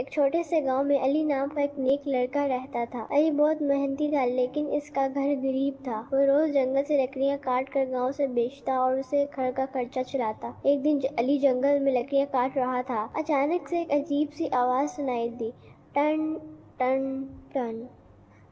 ایک چھوٹے سے گاؤں میں علی نام کا ایک نیک لڑکا رہتا تھا۔ علی بہت محنتی تھا لیکن اس کا گھر غریب تھا۔ وہ روز جنگل سے لکڑیاں کاٹ کر گاؤں سے بیچتا اور اسے گھر کا خرچہ چلاتا۔ ایک دن علی جنگل میں لکڑیاں کاٹ رہا تھا، اچانک سے ایک عجیب سی آواز سنائی دی، ٹن ٹن ٹن۔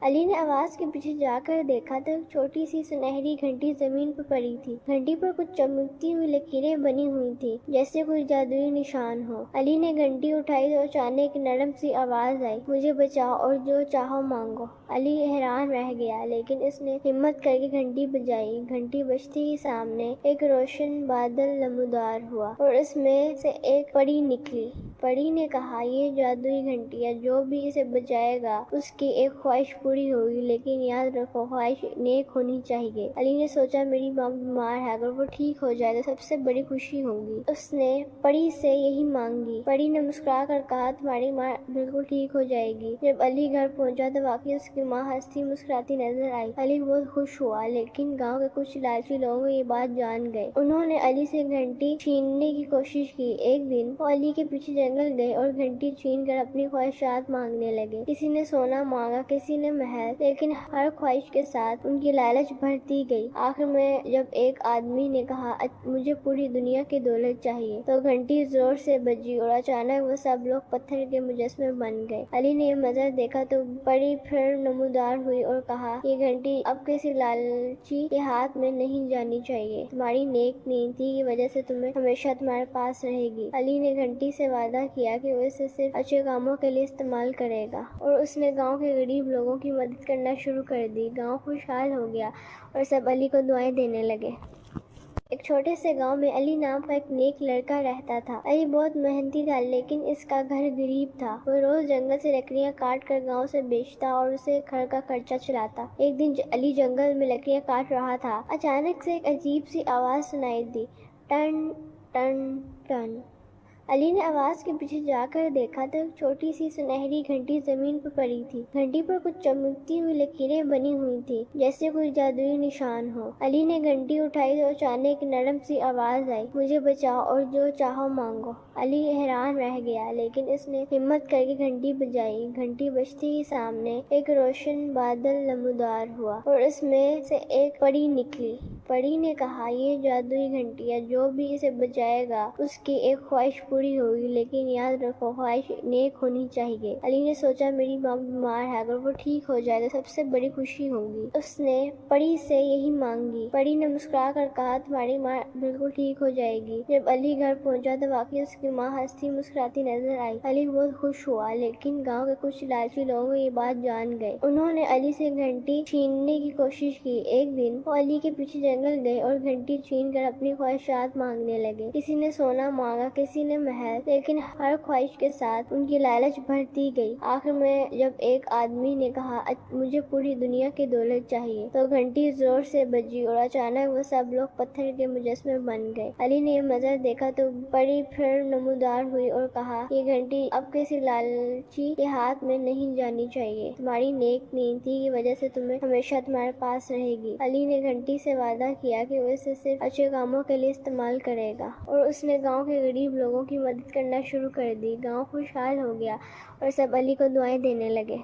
علی نے آواز کے پیچھے جا کر دیکھا تو ایک چھوٹی سی سنہری گھنٹی زمین پر پڑی تھی۔ گھنٹی پر کچھ چمکتی ہوئی لکیریں بنی ہوئی تھی جیسے کوئی جادوئی نشان ہو۔ علی نے گھنٹی اٹھائی تو اچانک ایک نرم سی آواز آئی، مجھے بچاؤ اور جو چاہو مانگو۔ علی حیران رہ گیا لیکن اس نے ہمت کر کے گھنٹی بجائی۔ گھنٹی بجتے ہی سامنے ایک روشن بادل نمودار ہوا اور اس میں سے ایک پری نکلی۔ پری نے کہا، یہ جادوئی گھنٹی ہے، جو بھی اسے بجائے گا اس کی ایک خواہش پوری ہوگی، لیکن یاد رکھو خواہش نیک ہونی چاہیے۔ علی نے سوچا میری ماں بیمار ہے، اگر وہ ٹھیک ہو جائے تو سب سے بڑی خوشی ہوگی۔ اس نے پری سے یہی مانگی۔ پری نے مسکرا کر کہا، تمہاری ماں بالکل ٹھیک ہو جائے گی۔ جب علی گھر پہنچا تو واقعی اس کی ماں ہنستی مسکراتی نظر آئی۔ علی بہت خوش ہوا لیکن گاؤں کے کچھ لالچی لوگ یہ بات جان گئے۔ انہوں نے علی سے گھنٹی چھیننے کی کوشش کی۔ ایک دن وہ علی کے پیچھے جنگل گئے اور گھنٹی چھین کر اپنی خواہشات مانگنے لگے۔ کسی نے سونا مانگا، کسی نے محل، لیکن ہر خواہش کے ساتھ ان کی لالچ بڑھتی گئی۔ آخر میں جب ایک آدمی نے کہا، مجھے پوری دنیا کی دولت چاہیے، تو گھنٹی زور سے بجی اور اچانک وہ سب لوگ پتھر کے مجسمے بن گئے۔ علی نے یہ منظر دیکھا تو پری پھر نمودار ہوئی اور کہا، یہ گھنٹی اب کسی لالچی کے ہاتھ میں نہیں جانی چاہیے، تمہاری نیک نیتی کی وجہ سے تمہیں ہمیشہ تمہارے پاس رہے گی۔ علی نے گھنٹی سے وعدہ کیا کہ وہ اسے صرف اچھے کاموں کے لیے استعمال کرے گا اور اس نے گاؤں کے غریب لوگوں کی مدد کرنا شروع کر دی۔ گاؤں خوشحال ہو گیا اور سب علی کو دعائیں دینے لگے۔ ایک چھوٹے سے گاؤں میں علی نام کا ایک نیک لڑکا رہتا تھا۔ علی بہت محنتی تھا لیکن اس کا گھر غریب تھا۔ وہ روز جنگل سے لکڑیاں کاٹ کر گاؤں سے بیچتا اور اسے گھر کا خرچہ چلاتا۔ ایک دن علی جنگل میں لکڑیاں کاٹ رہا تھا، اچانک سے ایک عجیب سی آواز سنائی دی، ٹن ٹن ٹن۔ علی نے آواز کے پیچھے جا کر دیکھا تو ایک چھوٹی سی سنہری گھنٹی زمین پر پڑی تھی۔ گھنٹی پر کچھ چمکتی ہوئی لکیریں بنی ہوئی تھی جیسے کوئی جادوئی نشان ہو۔ علی نے گھنٹی اٹھائی تو اچانک ایک نرم سی آواز آئی، مجھے بچاؤ اور جو چاہو مانگو۔ علی حیران رہ گیا لیکن اس نے ہمت کر کے گھنٹی بجائی۔ گھنٹی بجتے ہی سامنے ایک روشن بادل نمودار ہوا اور اس میں سے ایک پری نکلی۔ پری نے کہا، یہ جادوئی گھنٹی ہے، جو بھی اسے بجائے گا اس کی ایک خواہش پوری ہوگی، لیکن یاد رکھو خواہش نیک ہونی چاہیے۔ علی نے سوچا میری ماں بیمار ہے، اگر وہ ٹھیک ہو جائے تو سب سے بڑی خوشی ہوگی۔ اس نے پری سے یہی مانگی۔ پری نے مسکرا کر کہا، تمہاری ماں بالکل ٹھیک ہو جائے گی۔ جب علی گھر پہنچا تو واقعی اس کی ماں ہنستی مسکراتی نظر آئی۔ علی بہت خوش ہوا لیکن گاؤں کے کچھ لالچی لوگ یہ بات جان گئے۔ انہوں نے علی سے گھنٹی چھیننے کی کوشش کی۔ ایک دن وہ علی کے پیچھے جنگل گئے اور گھنٹی چھین کر اپنی خواہشات مانگنے لگے۔ کسی نے سونا مانگا، کسی نے محل، لیکن ہر خواہش کے ساتھ ان کی لالچ بڑھتی گئی۔ آخر میں جب ایک آدمی نے کہا، مجھے پوری دنیا کی دولت چاہیے، تو گھنٹی زور سے بجی اور اچانک وہ سب لوگ پتھر کے مجسمے بن گئے۔ علی نے یہ منظر دیکھا تو پری پھر نمودار ہوئی اور کہا، یہ گھنٹی اب کسی لالچی کے ہاتھ میں نہیں جانی چاہیے، تمہاری نیک نیتی کی وجہ سے تمہیں ہمیشہ تمہارے پاس رہے گی۔ علی نے گھنٹی سے وعدہ کیا کہ وہ اسے صرف اچھے کاموں کے لیے استعمال کرے گا اور اس نے گاؤں کے غریب لوگوں کی مدد کرنا شروع کر دی۔ گاؤں خوشحال ہو گیا اور سب علی کو دعائیں دینے لگے۔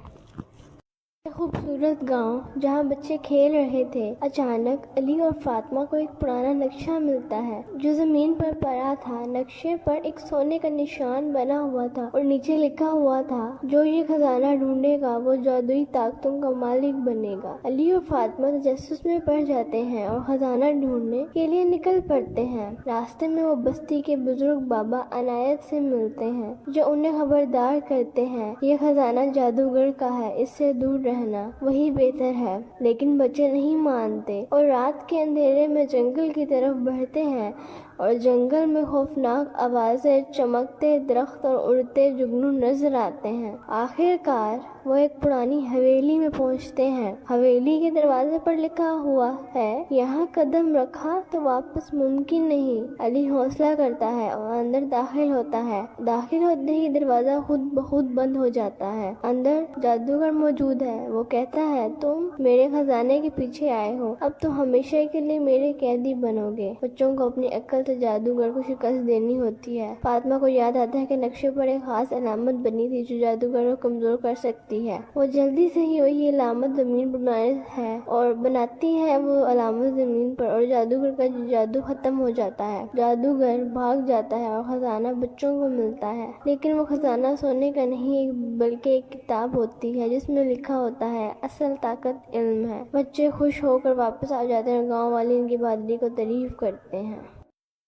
ایک خوبصورت گاؤں جہاں بچے کھیل رہے تھے۔ اچانک علی اور فاطمہ کو ایک پرانا نقشہ ملتا ہے جو زمین پر پڑا تھا۔ نقشے پر ایک سونے کا نشان بنا ہوا تھا اور نیچے لکھا ہوا تھا، جو یہ خزانہ ڈھونڈے گا وہ جادوئی طاقتوں کا مالک بنے گا۔ علی اور فاطمہ تجسس میں پڑ جاتے ہیں اور خزانہ ڈھونڈنے کے لیے نکل پڑتے ہیں۔ راستے میں وہ بستی کے بزرگ بابا عنایت سے ملتے ہیں جو انہیں خبردار کرتے ہیں، یہ خزانہ جادوگر کا ہے، اس سے دور رہنا وہی بہتر ہے۔ لیکن بچے نہیں مانتے اور رات کے اندھیرے میں جنگل کی طرف بڑھتے ہیں اور جنگل میں خوفناک آوازیں، چمکتے درخت اور اڑتے جگنو نظر آتے ہیں۔ آخر کار وہ ایک پرانی حویلی میں پہنچتے ہیں۔ حویلی کے دروازے پر لکھا ہوا ہے، یہاں قدم رکھا تو واپس ممکن نہیں۔ علی حوصلہ کرتا ہے اور اندر داخل ہوتا ہے۔ داخل ہوتے ہی دروازہ خود بخود بند ہو جاتا ہے۔ اندر جادوگر موجود ہے۔ وہ کہتا ہے، تم میرے خزانے کے پیچھے آئے ہو، اب تو ہمیشہ کے لیے میرے قیدی بنو گے۔ بچوں کو اپنی عقل سے جادوگر کو شکست دینی ہوتی ہے۔ فاطمہ کو یاد آتا ہے کہ نقشے پر ایک خاص علامت بنی تھی جو جادوگر کو کمزور کر سکتی ہے۔ وہ جلدی سے ہی وہی علامت زمین پر بناتی ہے وہ علامت زمین پر، اور جادوگر کا جادو ختم ہو جاتا ہے۔ جادوگر بھاگ جاتا ہے اور خزانہ بچوں کو ملتا ہے، لیکن وہ خزانہ سونے کا نہیں بلکہ ایک کتاب ہوتی ہے جس میں لکھا ہوتا ہے اصل طاقت علم ہے۔ بچے خوش ہو کر واپس آ جاتے ہیں اور گاؤں والے ان کی بہادری کو تعریف کرتے ہیں۔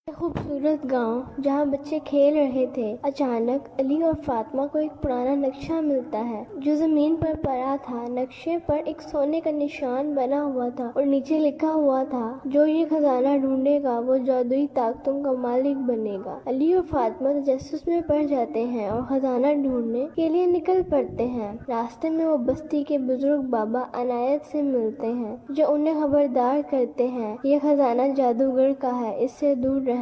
ایک خوبصورت گاؤں جہاں بچے کھیل رہے تھے، اچانک علی اور فاطمہ کو ایک پرانا نقشہ ملتا ہے جو زمین پر پڑا تھا۔ نقشے پر ایک سونے کا نشان بنا ہوا تھا اور نیچے لکھا ہوا تھا جو یہ خزانہ ڈھونڈے گا وہ جادوئی طاقتوں کا مالک بنے گا۔ علی اور فاطمہ تجسس میں پڑ جاتے ہیں اور خزانہ ڈھونڈنے کے لیے نکل پڑتے ہیں۔ راستے میں وہ بستی کے بزرگ بابا عنایت سے ملتے ہیں جو انہیں خبردار کرتے ہیں یہ خزانہ جادوگر کا ہے، اس سے دور رہنا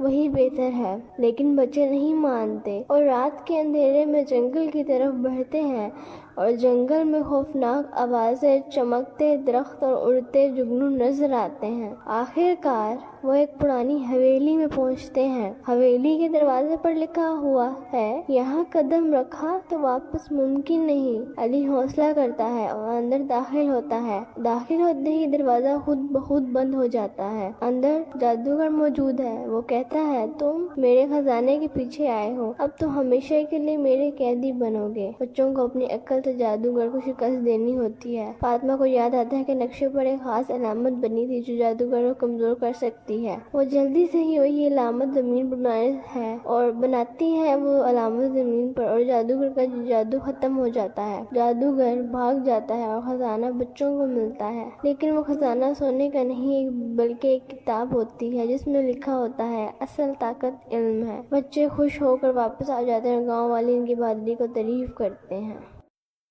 وہی بہتر ہے۔ لیکن بچے نہیں مانتے اور رات کے اندھیرے میں جنگل کی طرف بڑھتے ہیں، اور جنگل میں خوفناک آوازیں، چمکتے درخت اور اڑتے جگنو نظر آتے ہیں۔ آخر کار وہ ایک پرانی حویلی میں پہنچتے ہیں۔ حویلی کے دروازے پر لکھا ہوا ہے یہاں قدم رکھا تو واپس ممکن نہیں۔ علی حوصلہ کرتا ہے اور اندر داخل ہوتا ہے۔ داخل ہوتے ہی دروازہ خود بخود بند ہو جاتا ہے۔ اندر جادوگر موجود ہے۔ وہ کہتا ہے تم میرے خزانے کے پیچھے آئے ہو، اب تو ہمیشہ کے لیے میرے قیدی بنو گے۔ بچوں کو اپنی عقل سے جادوگر کو شکست دینی ہوتی ہے۔ فاطمہ کو یاد آتا ہے کہ نقشے پر ایک خاص علامت بنی تھی جو جادوگر کو کمزور کر سکتی ہے۔ وہ جلدی سے ہی وہی علامت زمین پر بناتی ہے وہ علامت زمین پر، اور جادوگر کا جادو ختم ہو جاتا ہے۔ جادوگر بھاگ جاتا ہے اور خزانہ بچوں کو ملتا ہے، لیکن وہ خزانہ سونے کا نہیں بلکہ ایک کتاب ہوتی ہے جس میں لکھا ہوتا ہے اصل طاقت علم ہے۔ بچے خوش ہو کر واپس آ جاتے ہیں اور گاؤں والے ان کی بہادری کو تعریف کرتے ہیں۔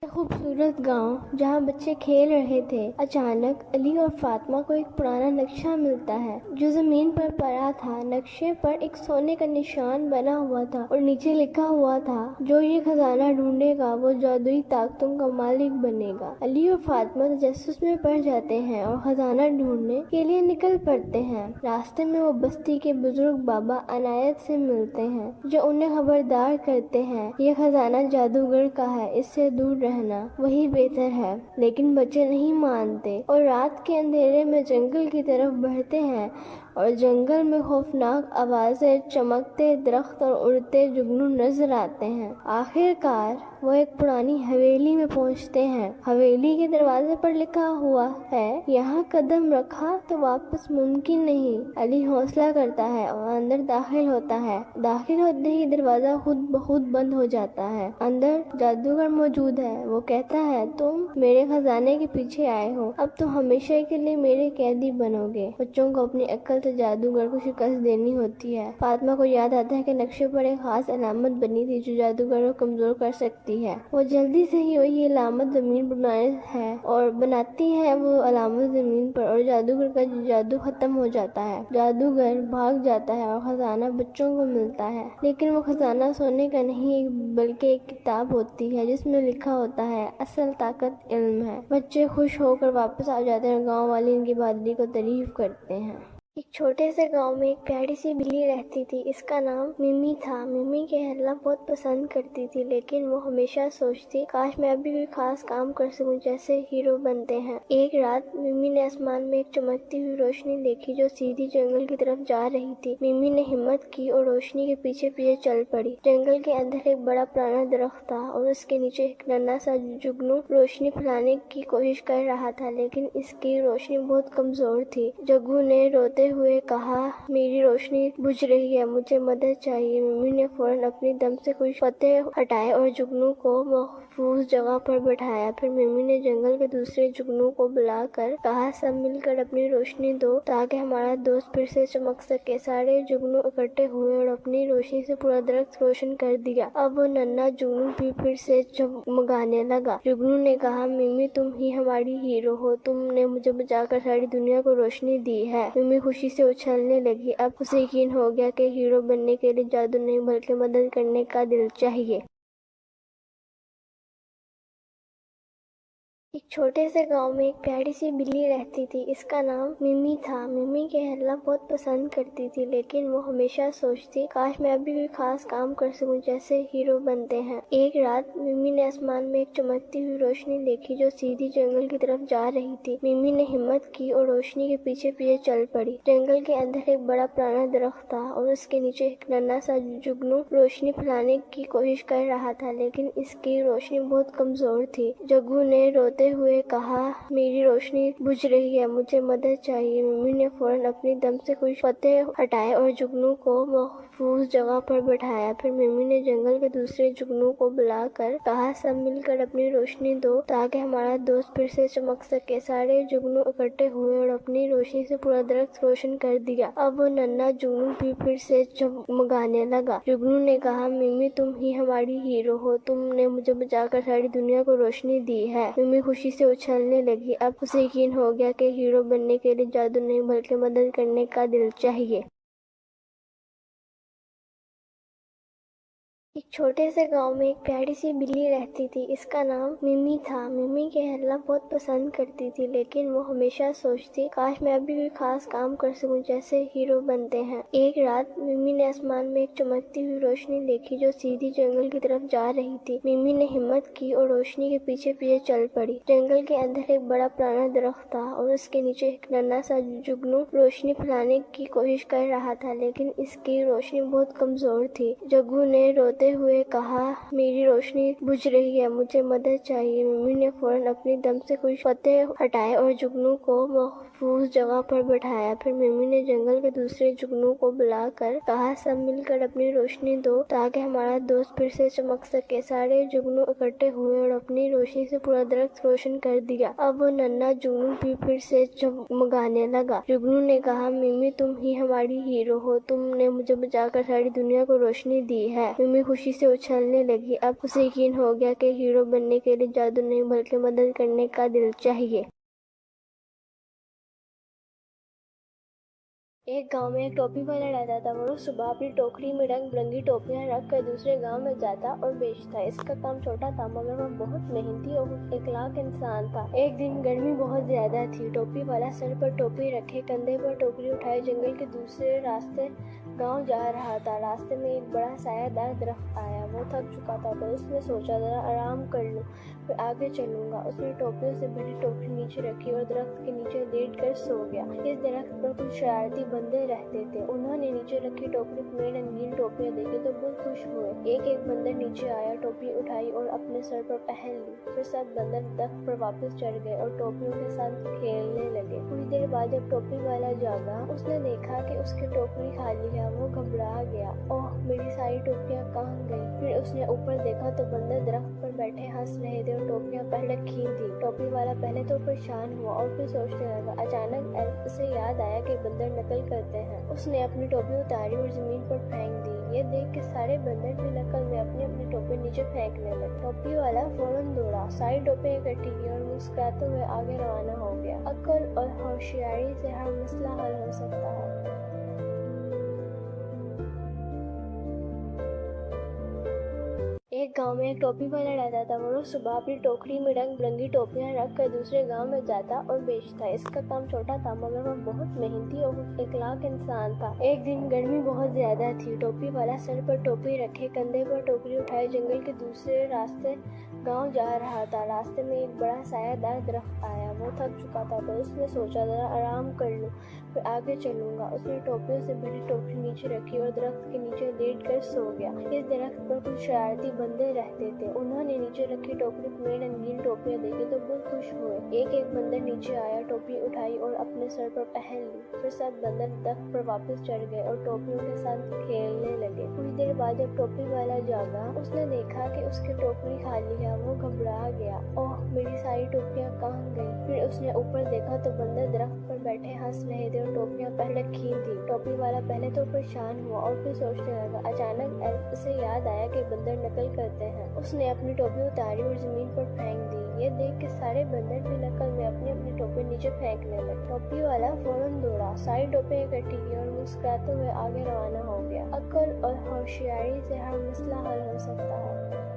ایک خوبصورت گاؤں جہاں بچے کھیل رہے تھے، اچانک علی اور فاطمہ کو ایک پرانا نقشہ ملتا ہے جو زمین پر پڑا تھا۔ نقشے پر ایک سونے کا نشان بنا ہوا تھا اور نیچے لکھا ہوا تھا جو یہ خزانہ ڈھونڈے گا وہ جادوئی طاقتوں کا مالک بنے گا۔ علی اور فاطمہ تجسس میں پڑ جاتے ہیں اور خزانہ ڈھونڈنے کے لیے نکل پڑتے ہیں۔ راستے میں وہ بستی کے بزرگ بابا عنایت سے ملتے ہیں جو انہیں خبردار کرتے ہیں یہ خزانہ جادوگر کا ہے، اس سے دور رہنا وہی بہتر ہے۔ لیکن بچے نہیں مانتے اور رات کے اندھیرے میں جنگل کی طرف بڑھتے ہیں، اور جنگل میں خوفناک آوازیں، چمکتے درخت اور اڑتے جگنو نظر آتے ہیں۔ آخر کار وہ ایک پرانی حویلی میں پہنچتے ہیں۔ حویلی کے دروازے پر لکھا ہوا ہے یہاں قدم رکھا تو واپس ممکن نہیں۔ علی حوصلہ کرتا ہے اور اندر داخل ہوتا ہے۔ داخل ہوتے ہی دروازہ خود بخود بند ہو جاتا ہے۔ اندر جادوگر موجود ہے۔ وہ کہتا ہے تم میرے خزانے کے پیچھے آئے ہو، اب تو ہمیشہ کے لیے میرے قیدی بنو گے۔ بچوں کو اپنی عقل سے جادوگر کو شکست دینی ہوتی ہے۔ فاطمہ کو یاد آتا ہے کہ نقشے پر ایک خاص علامت بنی تھی جو جادوگر کو کمزور کر سکتی ہے۔ وہ جلدی سے ہی وہی علامت زمین پر بناتی ہے وہ علامت زمین پر، اور جادوگر کا جادو ختم ہو جاتا ہے۔ جادوگر بھاگ جاتا ہے اور خزانہ بچوں کو ملتا ہے، لیکن وہ خزانہ سونے کا نہیں بلکہ ایک کتاب ہوتی ہے جس میں لکھا ہوتا ہے اصل طاقت علم ہے۔ بچے خوش ہو کر واپس آ جاتے ہیں اور گاؤں والے ان کی بہادری کو تعریف کرتے ہیں۔ ایک چھوٹے سے گاؤں میں ایک پیاری سی بلی رہتی تھی، اس کا نام ممی تھا۔ ممی کھیلنا بہت پسند کرتی تھی، لیکن وہ ہمیشہ سوچتی کاش میں ابھی کوئی خاص کام کر سکوں جیسے ہیرو بنتے ہیں۔ ایک رات ممی نے آسمان میں ایک چمکتی ہوئی روشنی دیکھی جو سیدھی جنگل کی طرف جا رہی تھی۔ ممی نے ہمت کی اور روشنی کے پیچھے پیچھے چل پڑی۔ جنگل کے اندر ایک بڑا پرانا درخت تھا اور اس کے نیچے ایک ننھا سا جگنو روشنی پھیلانے کی کوشش کر رہا تھا، لیکن اس کی روشنی بہت کمزور تھی۔ جگنو نے روتے ہوئے کہا میری روشنی بجھ رہی ہے، مجھے مدد چاہیے۔ ممی نے فوراً اپنی دم سے کچھ پتے ہٹائے اور جگنو کو محفوظ جگہ پر بٹھایا۔ پھر ممی نے جنگل کے دوسرے جگنو کو بلا کر کہا سب مل کر اپنی روشنی دو تاکہ ہمارا دوست پھر سے چمک سکے۔ سارے جگنو اکٹھے ہوئے اور اپنی روشنی سے پورا درخت روشن کر دیا۔ اب وہ ننھا جگنو بھی پھر سے جگمگانے لگا۔ جگنو نے کہا ممی تم ہی ہماری ہیرو ہو، تم نے مجھے بچا کر ساری دنیا کو روشنی دی ہے۔ ممی خوشی سے اچھلنے لگی۔ اب اسے یقین ہو گیا کہ ہیرو بننے کے لیے جادو نہیں بلکہ مدد کرنے کا دل چاہیے۔ ایک چھوٹے سے گاؤں میں ایک پیاری سی بلی رہتی تھی۔ اس کا نام ممی تھا۔ ممی کھیلنا بہت پسند کرتی تھی، لیکن وہ ہمیشہ سوچتی کاش میں بھی کوئی خاص کام کر سکوں جیسے ہیرو بنتے ہیں۔ ایک رات ممی نے آسمان میں ایک چمکتی ہوئی روشنی دیکھی جو سیدھی جنگل کی طرف جا رہی تھی۔ ممی نے ہمت کی اور روشنی کے پیچھے پیچھے چل پڑی۔ جنگل کے اندر ایک بڑا پرانا درخت تھا اور اس کے نیچے ایک ننھا سا جگنو روشنی پھیلانے کی کوشش کر رہا تھا، لیکن اس کی روشنی بہت کمزور تھی۔ جگنو نے روتے ہوئے کہا، میری روشنی بجھ رہی ہے، مجھے مدد چاہیے۔ ممی نے فوراً اپنی دم سے کچھ پتے ہٹائے اور جگنو کو محفوظ جگہ پر بٹھایا۔ پھر ممی نے جنگل کے دوسرے جگنو کو بلا کر کہا، سب مل کر اپنی روشنی دو تاکہ ہمارا دوست پھر سے چمک سکے۔ سارے جگنو اکٹھے ہوئے اور اپنی روشنی سے پورا درخت روشن کر دیا۔ اب وہ ننھا جگنو بھی پھر سے جگمگانے لگا۔ جگنو نے کہا، ممی تم ہی ہماری ہیرو ہو، تم نے مجھے بچا کر ساری دنیا کو روشنی دی ہے۔ ممی خوشی سے اچھلنے لگی۔ اب اسے یقین ہو گیا کہ ہیرو بننے کے لیے جادو نہیں بلکہ مدد کرنے کا دل چاہیے۔ ایک چھوٹے سے گاؤں میں ایک پیاری سی بلی رہتی تھی۔ اس کا نام ممی تھا۔ ممی کھیلنا بہت پسند کرتی تھی، لیکن وہ ہمیشہ سوچتی کاش میں بھی کوئی خاص کام کر سکوں جیسے ہیرو بنتے ہیں۔ ایک رات ممی نے آسمان میں ایک چمکتی ہوئی روشنی دیکھی جو سیدھی جنگل کی طرف جا رہی تھی۔ ممی نے ہمت کی اور روشنی کے پیچھے پیچھے چل پڑی۔ جنگل کے اندر ایک بڑا پرانا درخت تھا اور اس کے نیچے ایک ننھا سا جگنو روشنی پھیلانے کی کوشش کر رہا تھا، لیکن اس کی روشنی بہت کمزور تھی۔ جگنو نے روتے ہوئے کہا، میری روشنی بجھ رہی ہے، مجھے مدد چاہیے۔ ممی نے فوراً اپنی دم سے کچھ پتے ہٹائے اور جگنو کو محفوظ جگہ پر بٹھایا۔ پھر ممی نے جنگل کے دوسرے جگنو کو بلا کر کہا، سب مل کر اپنی روشنی دو تاکہ ہمارا دوست پھر سے چمک سکے۔ سارے جگنو اکٹھے ہوئے اور اپنی روشنی سے پورا درخت روشن کر دیا۔ اب وہ ننھا جگنو بھی پھر سے جگمگانے لگا۔ جگنو نے کہا، ممی تم ہی ہماری ہیرو ہو، تم نے مجھے بچا کر ساری دنیا کو روشنی دی ہے۔ ممی خوشی سے اچھلنے لگی۔ اب اسے یقین ہو گیا کہ ہیرو بننے کے لیے جادو نہیں بلکہ مدد کرنے کا دل چاہیے۔ ایک گاؤں میں ایک ٹوپی والا رہتا تھا۔ وہ روز صبح اپنی ٹوکری میں رنگ برنگی ٹوپیاں رکھ کر دوسرے گاؤں میں جاتا اور بیچتا۔ اس کا کام چھوٹا تھا مگر وہ بہت محنتی اور خوش اخلاق انسان تھا۔ ایک دن گرمی بہت زیادہ تھی۔ ٹوپی والا سر پر ٹوپی رکھے، کندھے پر ٹوکری اٹھائے جنگل کے دوسرے راستے گاؤں جا رہا تھا۔ راستے میں ایک بڑا سایہ دار درخت آیا۔ وہ تھک چکا تھا تو اس نے سوچا ذرا آرام کر لوں پھر آگے چلوں گا۔ اس نے ٹوپیوں سے بھری ٹوکری نیچے رکھی اور درخت کے نیچے لیٹ کر سو گیا۔ اس درخت پر کچھ شرارتی بندر رہتے تھے۔ انہوں نے نیچے رکھی ٹوکری میں رنگین ٹوپیاں دیکھی تو بہت خوش ہوئے۔ ایک ایک بندر نیچے آیا، ٹوپی اٹھائی اور اپنے سر پر پہن لی۔ پھر سب بندر درخت پر واپس چڑھ گئے اور ٹوپیوں کے ساتھ کھیلنے لگے۔ کچھ دیر بعد جب ٹوپی والا جاگا، اس نے دیکھا کہ اس کی ٹوکری خالی ہے۔ وہ گھبرا گیا، اوہ میری ساری ٹوپیاں کہاں گئیں؟ پھر اس نے اوپر دیکھا تو بندر درخت پر بیٹھے ہنس رہے تھے اور ٹوپیاں پہلے رکھی تھی۔ ٹوپی والا پہلے تو پریشان ہوا اور پھر سوچنے لگا۔ اچانک اسے یاد آیا کہ بندر نقل کرتے ہیں۔ اس نے اپنی ٹوپی اتاری اور زمین پر پھینک دی۔ یہ دیکھ کے سارے بندر بھی نقل میں اپنی اپنی ٹوپی نیچے پھینکنے لگے۔ ٹوپی والا فوراً دوڑا، ساری ٹوپیاں اکٹھی کی اور مسکراتے ہوئے آگے روانہ ہو گیا۔ عقل اور ہوشیاری سے ہر مسئلہ حل ہو سکتا ہے۔ ایک گاؤں میں ایک ٹوپی والا رہتا تھا۔ وہ روز صبح اپنی ٹوکری میں رنگ برنگی ٹوپیاں رکھ کر دوسرے گاؤں میں جاتا اور بیچتا۔ اس کا کام چھوٹا تھا مگر وہ بہت محنتی اور خوش اخلاق انسان تھا۔ ایک دن گرمی بہت زیادہ تھی۔ ٹوپی والا سر پر ٹوپی رکھے، کندھے پر ٹوکری اٹھائے جنگل کے دوسرے راستے گاؤں جا رہا تھا۔ راستے میں ایک بڑا سایہ دار درخت آیا۔ وہ تھک چکا تھا تو اس نے سوچا ذرا آرام کر لوں پھر آگے چلوں گا۔ اس نے ٹوپیوں سے بھری ٹوکری نیچے رکھی اور درخت کے نیچے لیٹ کر سو گیا۔ اس درخت پر کچھ شرارتی بندر رہتے تھے۔ انہوں نے نیچے رکھی ٹوکری میں رنگین ٹوپیاں دیکھی تو بہت خوش ہوئے۔ ایک ایک بندر نیچے آیا، ٹوپی اٹھائی اور اپنے سر پر پہن لی۔ پھر سب بندر درخت پر واپس چڑھ گئے اور ٹوپیوں کے ساتھ کھیلنے لگے۔ کچھ دیر بعد جب ٹوپی والا جاگا، اس نے دیکھا کہ اس کی ٹوکری خالی ہے۔ وہ گھبرا گیا، اوہ میری ساری ٹوپیاں کہاں گئیں؟ پھر اس نے اوپر دیکھا تو بندر درخت پر بیٹھے ہنس رہے تھے اور ٹوپیاں پہلے رکھی تھی۔ ٹوپی والا پہلے تو پریشان ہوا اور پھر سوچنے لگا۔ اچانک اسے یاد آیا کہ بندر نقل کرتے ہیں۔ اس نے اپنی ٹوپی اتاری اور زمین پر پھینک دی۔ یہ دیکھ کے سارے بندر بھی نقل میں اپنی اپنی ٹوپی نیچے پھینکنے لگے۔ ٹوپی والا فوراً دوڑا، ساری ٹوپیاں اکٹھی کی اور مسکراتے ہوئے آگے روانہ ہو گیا۔ عقل اور ہوشیاری سے ہر مسئلہ حل ہو سکتا ہے۔